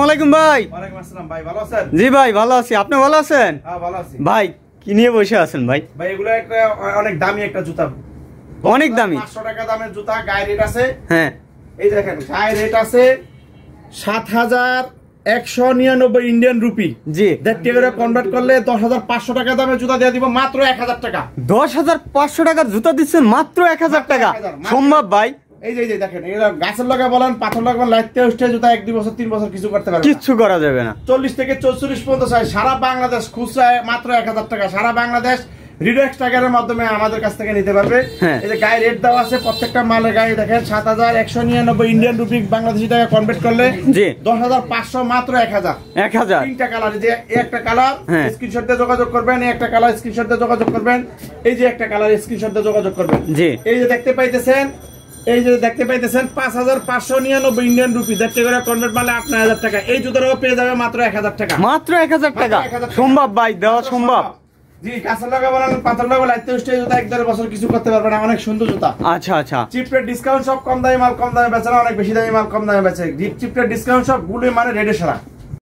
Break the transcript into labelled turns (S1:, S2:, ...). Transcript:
S1: আলাইকুম ভাই।
S2: ওয়ালাইকুম আসসালাম ভাই, ভালো আছেন?
S1: জি ভাই ভালো আছি, আপনি ভালো আছেন?
S2: হ্যাঁ ভালো আছি
S1: ভাই। কি নিয়ে বসে আছেন ভাই?
S2: ভাই এগুলো একটা অনেক দামি একটা জুতা,
S1: অনেক দামি।
S2: 500 টাকা দামের জুতা। গায়ে রেট আছে,
S1: হ্যাঁ
S2: এই দেখেন গায়ে রেট আছে ৭,১৯৯ ইন্ডিয়ান রুপি।
S1: জি,
S2: দেখতে করে কনভার্ট করলে 10,৫০০ টাকা দামের জুতা দিয়ে দিব মাত্র ১,০০০ টাকা।
S1: 10,৫০০ টাকার জুতা দিচ্ছেন মাত্র ১,০০০ টাকা? সম্ভব ভাই?
S2: এই যে দেখেন, এরা গাছের লগা বলেন, পাথর লগা বলেন, লাইতে উঠে জুতা ১-২ বছর ৩ বছর কিছু করতে পারবে না,
S1: কিচ্ছু করা যাবে না।
S2: ৪০ থেকে ৪৪ পর্যন্ত চাই সারা বাংলাদেশ, খুচরা মাত্র ১,০০০ টাকা। সারা বাংলাদেশ রিডেক্স টাকার মাধ্যমে আমাদের কাছ থেকে নিতে পারবে। এই যে গায়ে রেট দেওয়া আছে, প্রত্যেকটা মালের গায়ে দেখেন ৭,১৯৯ ইন্ডিয়ান রুপি বাংলাদেশি টাকা কনভার্ট করলে ১০,৫০০ মাত্র ১,০০০।
S1: ১,০০০
S2: তিনটা কালার, যে একটা কালার স্ক্রিনশট দিয়ে যোগাযোগ করবেন, এই একটা কালার স্ক্রিনশট দিয়ে যোগাযোগ করবেন, এই যে একটা কালার স্ক্রিনশট দিয়ে যোগাযোগ করবেন।
S1: জি,
S2: এই যে দেখতে পাইতেছেন, ৫,৫৯৯ ইন্ডিয়ান রুপি, দেখতে করে কনভার্ট মালে ৮,০০০ টাকা। এই জুতারও পেয়ে যাবে মাত্র ১,০০০ টাকা।
S1: মাত্র ১,০০০ টাকা? সম্ভব ভাই, দেওয়া সম্ভব?
S2: জি, গাছের লাগা বলেন, পাথর লাগা লাইতে উঠে জুতা ১-১.৫ বছর কিছু করতে পারবে না, অনেক সুন্দর জুতা।
S1: আচ্ছা আচ্ছা।
S2: চিপ রেট ডিসকাউন্ট, সব কম দামি মাল কম দামে বেচে না, অনেক বেশি দামি মাল কম দামে বেচে। চিপ রেট ডিসকাউন্ট সব গুলো মানে রেডে সারা।